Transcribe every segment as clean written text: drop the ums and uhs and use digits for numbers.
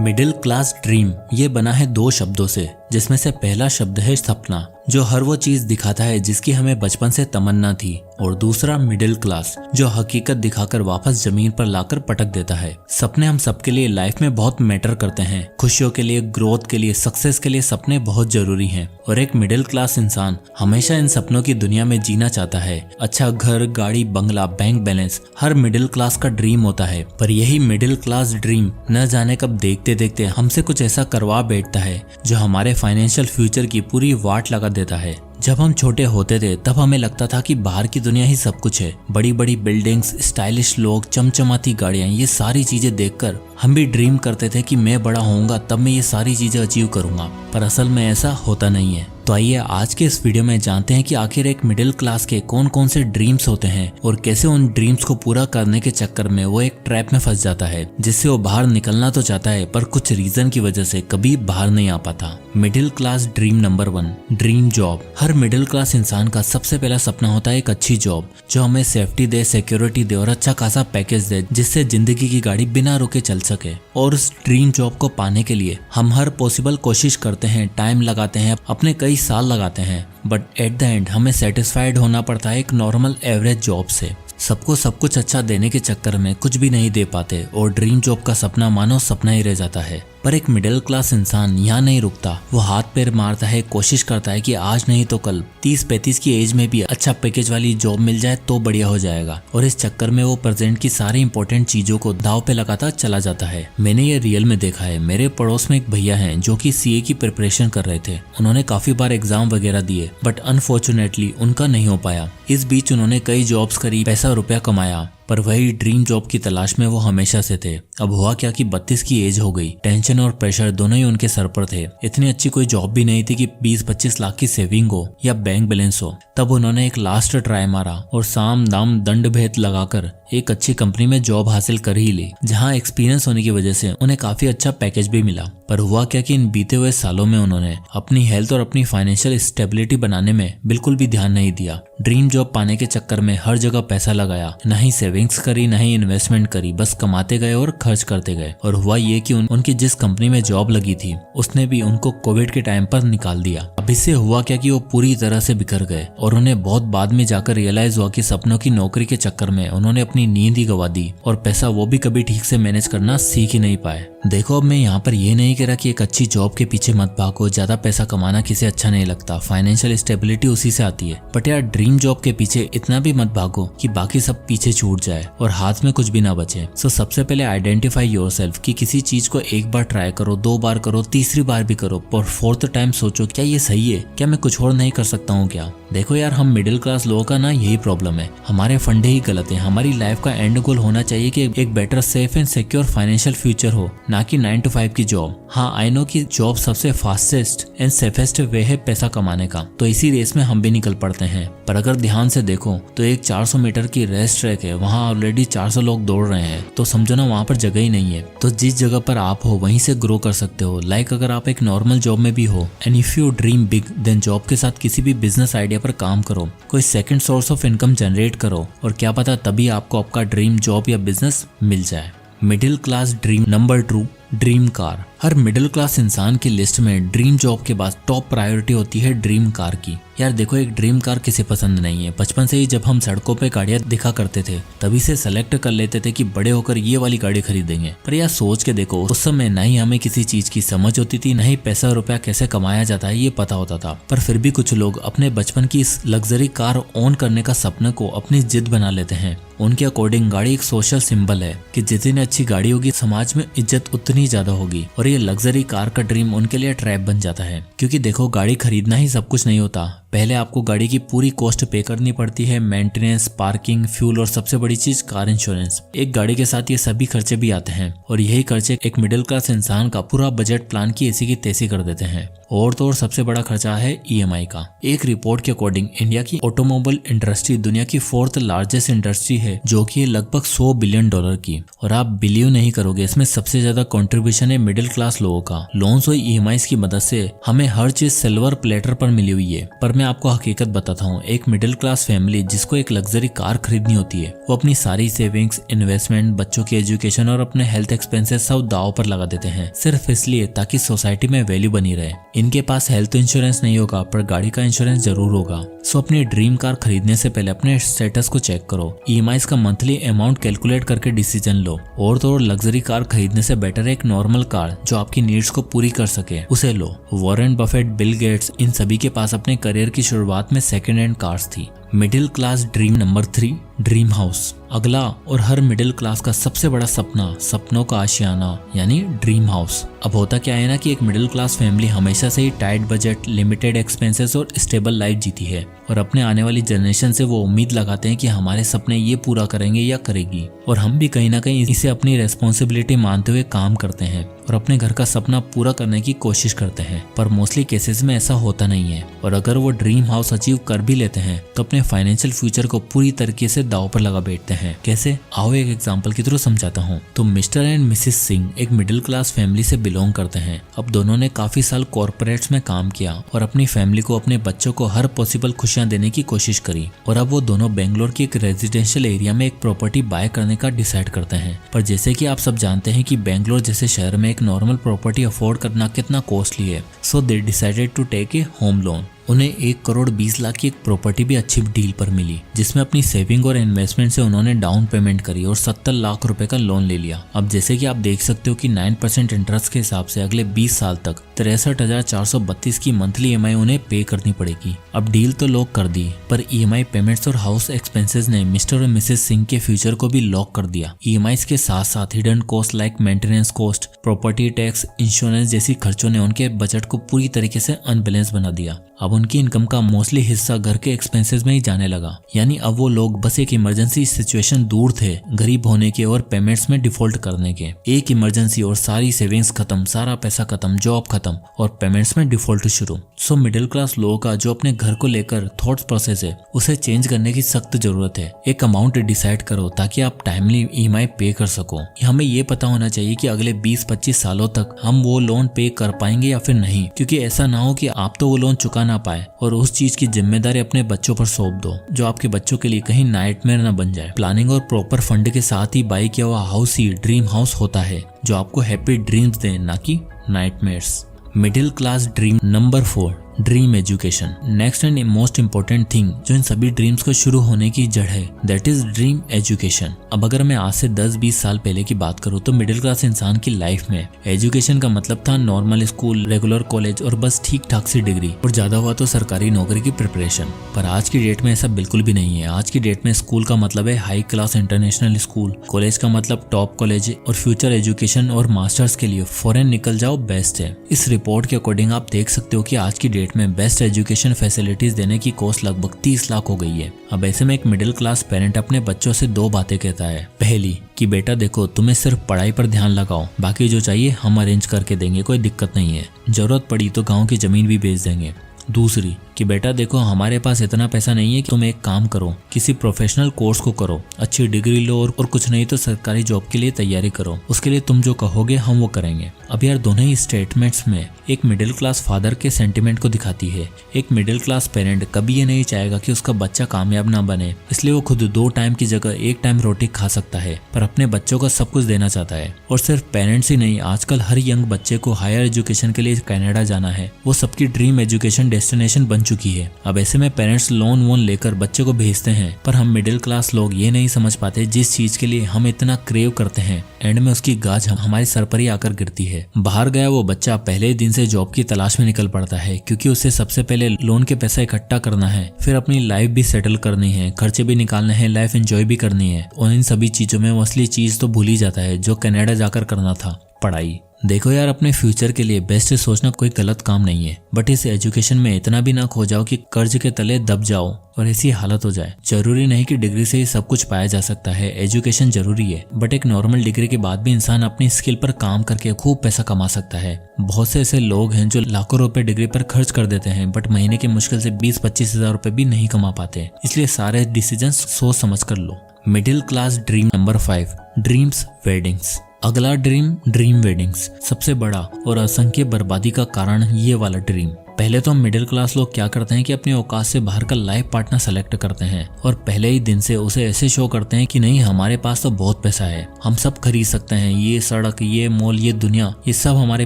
Middle class dream ये बना है दो शब्दों से, जिसमें से पहला शब्द है सपना, जो हर वो चीज दिखाता है जिसकी हमें बचपन से तमन्ना थी, और दूसरा मिडिल क्लास, जो हकीकत दिखाकर वापस जमीन पर लाकर पटक देता है। सपने हम सबके लिए लाइफ में बहुत मैटर करते हैं। खुशियों के लिए, ग्रोथ के लिए, सक्सेस के लिए सपने बहुत जरूरी हैं। और एक मिडिल क्लास इंसान हमेशा इन सपनों की दुनिया में जीना चाहता है। अच्छा घर, गाड़ी, बंगला, बैंक बैलेंस हर मिडिल क्लास का ड्रीम होता है। पर यही मिडिल क्लास ड्रीम न जाने कब देखते देखते हमसे कुछ ऐसा करवा बैठता है जो हमारे फाइनेंशियल फ्यूचर की पूरी वाट लगा देता है। जब हम छोटे होते थे तब हमें लगता था कि बाहर की दुनिया ही सब कुछ है। बड़ी बड़ी बिल्डिंग्स, स्टाइलिश लोग, चमचमाती गाड़ियां, ये सारी चीजें देखकर हम भी ड्रीम करते थे कि मैं बड़ा होऊंगा तब मैं ये सारी चीजें अचीव करूंगा। पर असल में ऐसा होता नहीं है। तो आइए आज के इस वीडियो में जानते हैं कि आखिर एक मिडिल क्लास के कौन कौन से ड्रीम्स होते हैं और कैसे उन ड्रीम्स को पूरा करने के चक्कर में वो एक ट्रैप में फंस जाता है, जिससे वो बाहर निकलना तो चाहता है पर कुछ रीजन की वजह से कभी बाहर नहीं आ पाता। Middle class dream number 1, dream job. हर मिडिल क्लास इंसान का सबसे पहला सपना होता है एक अच्छी जॉब जो हमें सेफ्टी दे, सिक्योरिटी दे और अच्छा खासा पैकेज दे, जिससे जिंदगी की गाड़ी बिना रुके चल सके। और उस ड्रीम जॉब को पाने के लिए हम हर पॉसिबल कोशिश करते हैं, टाइम लगाते हैं, अपने कई साल लगाते हैं, बट एट द एंड हमें सेटिस्फाइड होना पड़ता है एक नॉर्मल एवरेज जॉब से। सबको सब कुछ अच्छा देने के चक्कर में कुछ भी नहीं दे पाते और ड्रीम जॉब का सपना मानो सपना ही रह जाता है। पर एक मिडिल क्लास इंसान यहाँ नहीं रुकता। वो हाथ पैर मारता है, कोशिश करता है कि आज नहीं तो कल 30-35 की एज में भी अच्छा पैकेज वाली जॉब मिल जाए तो बढ़िया हो जाएगा। और इस चक्कर में वो प्रेजेंट की सारी इंपॉर्टेंट चीजों को दाव पे लगाता चला जाता है। मैंने ये रियल में देखा है। मेरे पड़ोस में एक भैया हैं जो कि सीए की प्रिपरेशन कर रहे थे। उन्होंने काफी बार एग्जाम वगैरह दिए बट अनफॉर्चुनेटली उनका नहीं हो पाया। इस बीच उन्होंने कई जॉब्स करी, पैसा रुपया कमाया, पर वही ड्रीम जॉब की तलाश में वो हमेशा से थे। अब हुआ क्या कि 32 की एज हो गई। टेंशन और प्रेशर दोनों ही उनके सर पर थे। इतनी अच्छी कोई जॉब भी नहीं थी कि 20-25 लाख की सेविंग हो या बैंक बैलेंस हो। तब उन्होंने एक लास्ट ट्राई मारा और साम दाम दंड भेद लगाकर एक अच्छी कंपनी में जॉब हासिल कर ही ली, जहां एक्सपीरियंस होने की वजह से उन्हें काफी अच्छा पैकेज भी मिला। पर हुआ क्या कि इन बीते हुए सालों में उन्होंने अपनी हेल्थ और अपनी फाइनेंशियल स्टेबिलिटी बनाने में बिल्कुल भी ध्यान नहीं दिया। ड्रीम जॉब पाने के चक्कर में हर जगह पैसा लगाया, न ही सेविंग्स करी, न ही इन्वेस्टमेंट करी, बस कमाते गए और खर्च करते गए। और हुआ ये कि उनकी जिस कंपनी में जॉब लगी थी उसने भी उनको कोविड के टाइम पर निकाल दिया। अब इससे हुआ क्या कि वो पूरी तरह से बिखर गए और उन्हें बहुत बाद में जाकर रियलाइज हुआ कि सपनों की नौकरी के चक्कर में उन्होंने अपनी नींद ही गवा दी और पैसा वो भी कभी ठीक से मैनेज करना सीख ही नहीं पाए। देखो, अब मैं यहाँ पर ये नहीं कह रहा कि एक अच्छी जॉब के पीछे मत भागो, ज्यादा पैसा कमाना किसे अच्छा नहीं लगता, फाइनेंशियल स्टेबिलिटी उसी से आती है। बट यार ड्रीम जॉब के पीछे इतना भी मत भागो कि बाकी सब पीछे छूट जाए और हाथ में कुछ भी ना बचे। सो सबसे पहले आइडेंटिफाई योरसेल्फ कि किसी चीज को एक बार ट्राई करो, 2 बार करो, तीसरी बार भी करो, पर 4th टाइम सोचो क्या ये सही है, क्या मैं कुछ और नहीं कर सकता हूँ क्या। देखो यार, हम मिडिल क्लास लोगों का ना यही प्रॉब्लम है, हमारे फंडे ही गलत है। हमारी लाइफ का एंड गोल होना चाहिए कि एक better, safe and secure financial future हो, ना कि 9 to 5 की जॉब। हाँ, आई नो कि जॉब सबसे फास्टेस्ट एंड सेफेस्ट वे है पैसा कमाने का, तो इसी रेस में हम भी निकल पड़ते हैं। पर अगर ध्यान से देखो तो एक 400 मीटर की रेस ट्रैक है, वहाँ ऑलरेडी 400 लोग दौड़ रहे हैं, तो समझो ना वहाँ पर जगह ही नहीं है। तो जिस जगह पर आप हो वहीं से ग्रो कर सकते हो। लाइक अगर आप एक नॉर्मल जॉब में भी हो and if you dream big, then job के साथ किसी भी बिजनेस आइडिया पर काम करो, कोई second source of income generate करो, और क्या पता तभी आपको आपका ड्रीम जॉब या बिजनेस मिल जाए। Middle class dream number 2, dream car. हर मिडिल क्लास इंसान की लिस्ट में ड्रीम जॉब के बाद टॉप प्रायोरिटी होती है ड्रीम कार की। यार देखो, एक ड्रीम कार किसे पसंद नहीं है। बचपन से ही जब हम सड़कों पे गाड़ियां दिखा करते थे तभी से सेलेक्ट कर लेते थे कि बड़े होकर ये वाली गाड़ी खरीदेंगे। पर यार सोच के देखो, उस समय न ही हमें किसी चीज की समझ होती थी, न ही पैसा रुपया कैसे कमाया जाता है ये पता होता था। पर फिर भी कुछ लोग अपने बचपन की इस लग्जरी कार ओन करने का सपने को अपनी जिद बना लेते हैं। उनके अकॉर्डिंग गाड़ी एक सोशल सिंबल है कि जितनी अच्छी गाड़ी होगी समाज में इज्जत उतनी ज्यादा होगी, और ये लग्जरी कार का ड्रीम उनके लिए ट्रैप बन जाता है। क्योंकि देखो, गाड़ी खरीदना ही सब कुछ नहीं होता। पहले आपको गाड़ी की पूरी कॉस्ट पे करनी पड़ती है, मेंटेनेंस, पार्किंग, फ्यूल और सबसे बड़ी चीज कार इंश्योरेंस। एक गाड़ी के साथ ये सभी खर्चे भी आते हैं और यही खर्चे एक मिडिल क्लास इंसान का पूरा बजट प्लान की ऐसी की तैसी कर देते हैं। और तो और सबसे बड़ा खर्चा है ईएमआई का। एक रिपोर्ट के अकॉर्डिंग इंडिया की ऑटोमोबाइल इंडस्ट्री दुनिया की 4th लार्जेस्ट इंडस्ट्री है, जो कि लगभग $100 बिलियन की। और आप बिलीव नहीं करोगे, इसमें सबसे ज्यादा कंट्रीब्यूशन है मिडिल क्लास लोगों का। लोन्स और ईएमआई की मदद से हमें हर चीज सिल्वर प्लेटर पर मिली हुई है। पर मैं आपको हकीकत बताता हूँ। एक मिडिल क्लास फैमिली जिसको एक लग्जरी कार खरीदनी होती है, वो अपनी सारी सेविंग्स, इन्वेस्टमेंट, बच्चों की एजुकेशन और अपने हेल्थ एक्सपेंसेस सब दांव पर लगा देते हैं, सिर्फ इसलिए ताकि सोसाइटी में वैल्यू बनी रहे। इनके पास हेल्थ इंश्योरेंस नहीं होगा पर गाड़ी का इंश्योरेंस जरूर होगा। सो अपनी ड्रीम कार खरीदने से पहले अपने स्टेटस को चेक करो, ईएमआईज का मंथली अमाउंट कैलकुलेट करके डिसीजन लो। और तो और लग्जरी कार खरीदने से बेटर एक नॉर्मल कार जो आपकी नीड्स को पूरी कर सके उसे लो। वॉरेन बफेट, बिल गेट्स, इन सभी के पास अपने करियर की शुरुआत में सेकेंड हैंड कार्स थी। Middle class dream number 3, dream house. अगला और हर मिडिल क्लास का सबसे बड़ा सपना, सपनों का आशियाना यानी ड्रीम हाउस। अब होता क्या है ना कि एक मिडिल क्लास फैमिली हमेशा से ही टाइट बजट, लिमिटेड एक्सपेंसेस और स्टेबल लाइफ जीती है और अपने आने वाली जनरेशन से वो उम्मीद लगाते हैं कि हमारे सपने ये पूरा करेंगे या करेगी। और हम भी कहीं ना कहीं इसे अपनी रेस्पॉन्सिबिलिटी मानते हुए काम करते हैं और अपने घर का सपना पूरा करने की कोशिश करते हैं। पर मोस्टली केसेस में ऐसा होता नहीं है। और अगर वो ड्रीम हाउस अचीव कर भी लेते हैं तो अपने फाइनेंशियल फ्यूचर को पूरी तरीके से दांव पर लगा बैठते हैं। कैसे? आओ एक एग्जांपल के थ्रू समझाता हूँ। तो मिस्टर एंड मिसेस सिंह एक मिडिल क्लास फैमिली से बिलोंग करते हैं। अब दोनों ने काफी साल कॉर्पोरेट्स में काम किया और अपनी फैमिली को, अपने बच्चों को हर पॉसिबल खुशियां देने की कोशिश करी। और अब वो दोनों बेंगलोर की एक रेजिडेंशियल एरिया में एक प्रॉपर्टी बाय करने का डिसाइड करते हैं। पर जैसे कि आप सब जानते हैं कि बेंगलोर जैसे शहर में एक नॉर्मल प्रॉपर्टी अफोर्ड करना कितना कॉस्टली है। So they decided to take a home loan. उन्हें 1,20,00,000 की एक प्रॉपर्टी भी अच्छी डील पर मिली, जिसमें अपनी सेविंग और इन्वेस्टमेंट से उन्होंने डाउन पेमेंट करी और 70 लाख रुपए का लोन ले लिया। अब जैसे कि आप देख सकते हो कि 9% इंटरेस्ट के हिसाब से अगले 20 साल तक 63,432 की मंथली ईएमआई उन्हें पे करनी पड़ेगी। अब डील तो लॉक कर दी, पर ईएमआई पेमेंट्स और हाउस एक्सपेंसेस ने मिस्टर और मिसेस सिंह के फ्यूचर को भी लॉक कर दिया। ईएमआई के साथ साथ hidden cost like maintenance cost, property tax, insurance जैसी खर्चों ने उनके बजट को पूरी तरीके से अनबैलेंस बना दिया। अब उनकी इनकम का मोस्टली हिस्सा घर के एक्सपेंसेस में ही जाने लगा। यानी अब वो लोग बस एक इमरजेंसी सिचुएशन दूर थे गरीब होने के और पेमेंट्स में डिफॉल्ट करने के। एक इमरजेंसी और सारी सेविंग्स खत्म, सारा पैसा खत्म, जॉब खत्म और पेमेंट्स में डिफॉल्ट शुरू। सो मिडिल क्लास लोगों का जो अपने घर को लेकर थॉट्स प्रोसेस है उसे चेंज करने की सख्त जरूरत है। एक अमाउंट डिसाइड करो ताकि आप टाइमली ईएमआई पे कर सको। हमें ये पता होना चाहिए कि अगले 20-25 सालों तक हम वो लोन पे कर पाएंगे या फिर नहीं, क्योंकि ऐसा ना हो कि आप तो वो लोन चुका ना पाए और उस चीज की जिम्मेदारी अपने बच्चों पर सौंप दो, जो आपके बच्चों के लिए कहीं नाइटमेयर ना बन जाए। प्लानिंग और प्रॉपर फंड के साथ ही बाई किया हुआ हाउस ही ड्रीम हाउस होता है, जो आपको हैप्पी ड्रीम्स दे, ना कि nightmares. Middle class dream number 4, dream education. Next and most important thing जो इन सभी ड्रीम्स को शुरू होने की जड़ है, दैट इज ड्रीम एजुकेशन। अब अगर मैं आज से 10-20 साल पहले की बात करूँ तो मिडिल क्लास इंसान की लाइफ में एजुकेशन का मतलब था नॉर्मल स्कूल, रेगुलर कॉलेज और बस ठीक ठाक सी डिग्री, और ज्यादा हुआ तो सरकारी नौकरी की प्रिपरेशन। पर आज की डेट में ऐसा बिल्कुल भी नहीं है। आज की डेट में स्कूल का मतलब है high class international school, college का मतलब टॉप कॉलेज और फ्यूचर एजुकेशन और मास्टर्स के लिए फॉरेन निकल जाओ बेस्ट है। इस रिपोर्ट के अकॉर्डिंग आप देख सकते हो कि आज की डेट में बेस्ट एजुकेशन फैसिलिटीज देने की कॉस्ट लगभग 30 लाख हो गई है। अब ऐसे में एक मिडिल क्लास पेरेंट अपने बच्चों से 2 बातें कहता है। पहली कि बेटा देखो, तुम्हें सिर्फ पढ़ाई पर ध्यान लगाओ, बाकी जो चाहिए हम अरेंज करके देंगे, कोई दिक्कत नहीं है, जरूरत पड़ी तो गाँव की जमीन भी बेच देंगे। दूसरी कि बेटा देखो, हमारे पास इतना पैसा नहीं है कि तुम एक काम करो, किसी प्रोफेशनल कोर्स को करो, अच्छी डिग्री लो और कुछ नहीं तो सरकारी जॉब के लिए तैयारी करो, उसके लिए तुम जो कहोगे हम वो करेंगे। अब यार दोनों ही स्टेटमेंट्स में एक मिडिल क्लास फादर के सेंटिमेंट को दिखाती है। एक मिडिल क्लास पेरेंट कभी ये नहीं चाहेगा कि उसका बच्चा कामयाब ना बने, इसलिए वो खुद 2 टाइम की जगह 1 टाइम रोटी खा सकता है, पर अपने बच्चों को सब कुछ देना चाहता है। और सिर्फ पेरेंट्स ही नहीं, आजकल हर यंग बच्चे को हायर एजुकेशन के लिए कनाडा जाना है, वो सबकी ड्रीम एजुकेशन डेस्टिनेशन बन चुकी है। अब ऐसे में पेरेंट्स लोन वोन लेकर बच्चे को भेजते हैं, पर हम मिडिल क्लास लोग ये नहीं समझ पाते जिस चीज के लिए हम इतना क्रेव करते हैं, एंड में उसकी गाज हमारे सर पर ही आकर गिरती है। बाहर गया वो बच्चा पहले ही दिन से जॉब की तलाश में निकल पड़ता है, क्योंकि उसे सबसे पहले लोन के पैसा इकट्ठा करना है, फिर अपनी लाइफ भी सेटल करनी है, खर्चे भी निकालने हैं, लाइफ एंजॉय भी करनी है। और इन सभी चीजों में वो असली चीज तो भूल ही जाता है जो कनाडा जाकर करना था, पढ़ाई। देखो यार, अपने फ्यूचर के लिए बेस्ट सोचना कोई गलत काम नहीं है, बट इस एजुकेशन में इतना भी ना खो जाओ कि कर्ज के तले दब जाओ और ऐसी हालत हो जाए। जरूरी नहीं कि डिग्री से ही सब कुछ पाया जा सकता है, एजुकेशन जरूरी है, बट एक नॉर्मल डिग्री के बाद भी इंसान अपनी स्किल पर काम करके खूब पैसा कमा सकता है। बहुत से ऐसे लोग हैं जो लाखों रुपए डिग्री पर खर्च कर देते हैं, बट महीने की मुश्किल से 20-25 हजार रुपए भी नहीं कमा पाते। इसलिए सारे डिसीजन सोच समझ कर लो। Middle class dream number 5, dreams weddings. अगला ड्रीम वेडिंग्स। सबसे बड़ा और असंख्य बर्बादी का कारण ये वाला ड्रीम। पहले तो हम मिडिल क्लास लोग क्या करते हैं कि अपनी औकात से बाहर का लाइफ पार्टनर सेलेक्ट करते हैं और पहले ही दिन से उसे ऐसे शो करते हैं कि नहीं हमारे पास तो बहुत पैसा है, हम सब खरीद सकते हैं, ये सड़क, ये मॉल, ये दुनिया, ये सब हमारे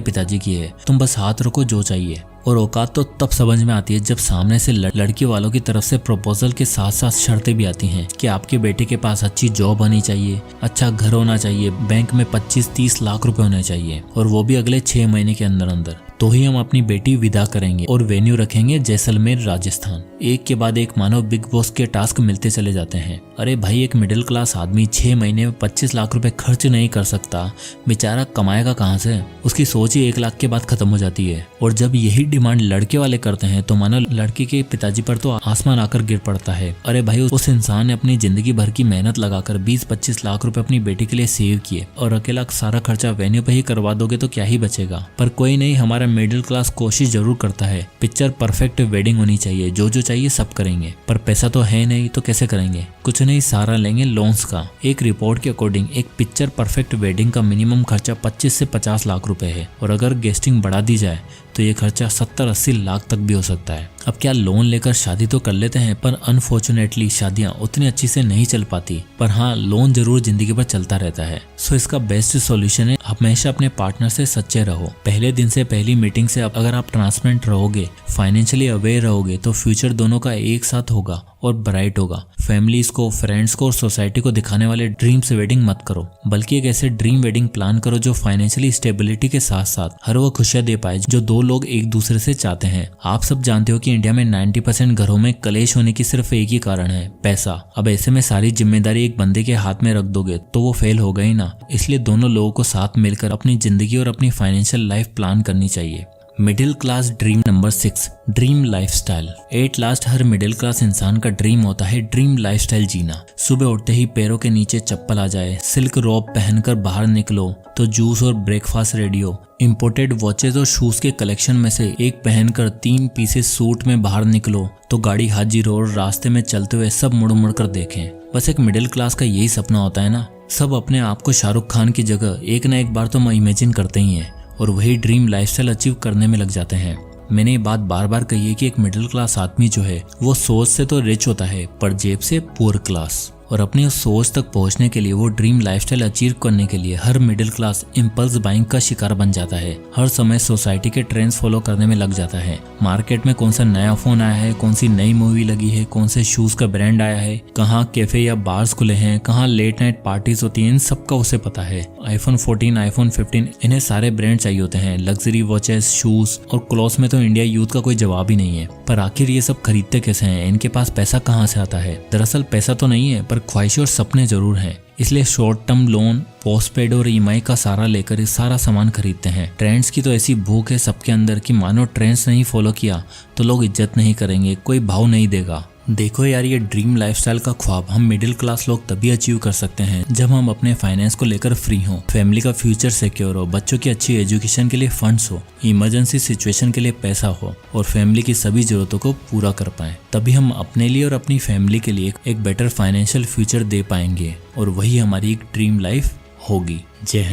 पिताजी की है, तुम बस हाथ रखो जो चाहिए। और औकात तो तब समझ में आती है जब सामने से लड़की वालों की तरफ से प्रपोजल के साथ साथ शर्तें भी आती हैं कि आपके बेटे के पास अच्छी जॉब होनी चाहिए, अच्छा घर होना चाहिए, बैंक में 25-30 लाख रुपए होने चाहिए और वो भी अगले 6 महीने के अंदर अंदर, तो ही हम अपनी बेटी विदा करेंगे और वेन्यू रखेंगे जैसलमेर राजस्थान। एक के बाद एक मानव बिग बॉस के टास्क मिलते चले जाते हैं। अरे भाई, एक मिडिल क्लास आदमी 6 महीने में 25 लाख रुपए खर्च नहीं कर सकता, बेचारा कमाएगा कहाँ से? उसकी सोच ही 1 लाख के बाद खत्म हो जाती है। और जब यही डिमांड लड़के वाले करते हैं तो मानो लड़की के पिताजी पर तो आसमान आकर गिर पड़ता है। अरे भाई, उस इंसान ने अपनी जिंदगी भर की मेहनत लगाकर 20-25 लाख रुपए अपनी बेटी के लिए सेव किए और अकेला सारा खर्चा वेन्यू पे ही करवा दोगे तो क्या ही बचेगा। पर कोई नहीं, हमारा मिडिल क्लास कोशिश जरूर करता है। पिक्चर परफेक्ट वेडिंग होनी चाहिए, जो जो चाहिए सब करेंगे, पर पैसा तो है नहीं तो कैसे करेंगे? कुछ नहीं, सहारा लेंगे लोन्स का। एक रिपोर्ट के अकॉर्डिंग एक पिक्चर परफेक्ट वेडिंग का मिनिमम खर्चा 25 से 50 लाख रुपए है और अगर गेस्टिंग बढ़ा दी जाए तो ये खर्चा 70-80 लाख तक भी हो सकता है। अब क्या लोन लेकर शादी तो कर लेते हैं, पर अनफॉर्चुनेटली शादियां उतनी अच्छी से नहीं चल पाती। पर हाँ, लोन जरूर जिंदगी भर चलता रहता है। सो इसका बेस्ट सॉल्यूशन है हमेशा अपने पार्टनर से सच्चे रहो। पहले दिन से, पहली मीटिंग से अगर आप ट्रांसपेरेंट रहोगे, फाइनेंशियली अवेयर रहोगे तो फ्यूचर दोनों का एक साथ होगा और ब्राइट होगा। फैमिलीज को, फ्रेंड्स को और सोसाइटी को दिखाने वाले ड्रीम्स वेडिंग मत करो, बल्कि एक ऐसे ड्रीम वेडिंग प्लान करो जो फाइनेंशियली स्टेबिलिटी के साथ साथ हर वो खुशियां दे पाए जो दो लोग एक दूसरे से चाहते हैं। आप सब जानते हो कि इंडिया में 90% घरों में कलेश होने की सिर्फ एक ही कारण है, पैसा। अब ऐसे में सारी जिम्मेदारी एक बंदे के हाथ में रख दोगे तो वो फेल हो गई ना। इसलिए दोनों लोगों को साथ मिलकर अपनी जिंदगी और अपनी फाइनेंशियल लाइफ प्लान करनी चाहिए। Middle class dream number 6, dream lifestyle. At last her middle class इंसान का ड्रीम होता है ड्रीम लाइफस्टाइल जीना। सुबह उठते ही पैरों के नीचे चप्पल आ जाए, सिल्क रोब पहनकर बाहर निकलो तो जूस और ब्रेकफास्ट रेडी हो, इंपोर्टेड वॉचेज और शूज के कलेक्शन में से एक पहनकर 3 पीसेस सूट में बाहर निकलो तो गाड़ी हाजिर हो और रास्ते में चलते हुए सब मुड़ मुड़ कर देखें। बस एक मिडिल क्लास का यही सपना होता है ना। सब अपने आप को शाहरुख खान की जगह एक ना एक बार तो इमेजिन करते ही हैं और वही ड्रीम लाइफस्टाइल अचीव करने में लग जाते हैं। मैंने ये बात बार बार कही है कि एक मिडिल क्लास आदमी जो है वो सोच से तो रिच होता है पर जेब से पुअर क्लास। और अपनी उस सोच तक पहुंचने के लिए, वो ड्रीम लाइफस्टाइल अचीव करने के लिए हर मिडिल क्लास इम्पल्स बाइंग का शिकार बन जाता है। हर समय सोसाइटी के ट्रेंड्स फॉलो करने में लग जाता है। मार्केट में कौन सा नया फोन आया है, कौन सी नई मूवी लगी है, कौन से शूज का ब्रांड आया है, कहाँ कैफे या बार्स खुले हैं, कहाँ लेट नाइट पार्टीज होती हैं, इन सब का उसे पता है। iPhone 14, iPhone 15, इन्हें सारे ब्रांड चाहिए होते हैं। लग्जरी वॉचेस, शूज और क्लॉथ्स में तो इंडिया यूथ का कोई जवाब ही नहीं है। पर आखिर ये सब खरीदते कैसे हैं? इनके पास पैसा कहाँ से आता है? दरअसल पैसा तो नहीं है, पर ख्वाहिशें और सपने जरूर हैं। इसलिए शॉर्ट टर्म लोन, पोस्टपेड और EMI का सहारा लेकर ये सारा सामान खरीदते हैं। ट्रेंड्स की तो ऐसी भूख है सबके अंदर कि मानो ट्रेंड्स नहीं फॉलो किया तो लोग इज्जत नहीं करेंगे, कोई भाव नहीं देगा। देखो यार, ये ड्रीम लाइफस्टाइल का ख्वाब हम मिडिल क्लास लोग तभी अचीव कर सकते हैं जब हम अपने फाइनेंस को लेकर फ्री हों, फैमिली का फ्यूचर सिक्योर हो, बच्चों की अच्छी एजुकेशन के लिए फंड्स हो, इमरजेंसी सिचुएशन के लिए पैसा हो और फैमिली की सभी जरूरतों को पूरा कर पाएं। तभी हम अपने लिए और अपनी फैमिली के लिए एक बेटर फाइनेंशियल फ्यूचर दे पाएंगे और वही हमारी एक ड्रीम लाइफ होगी। जय हिंद।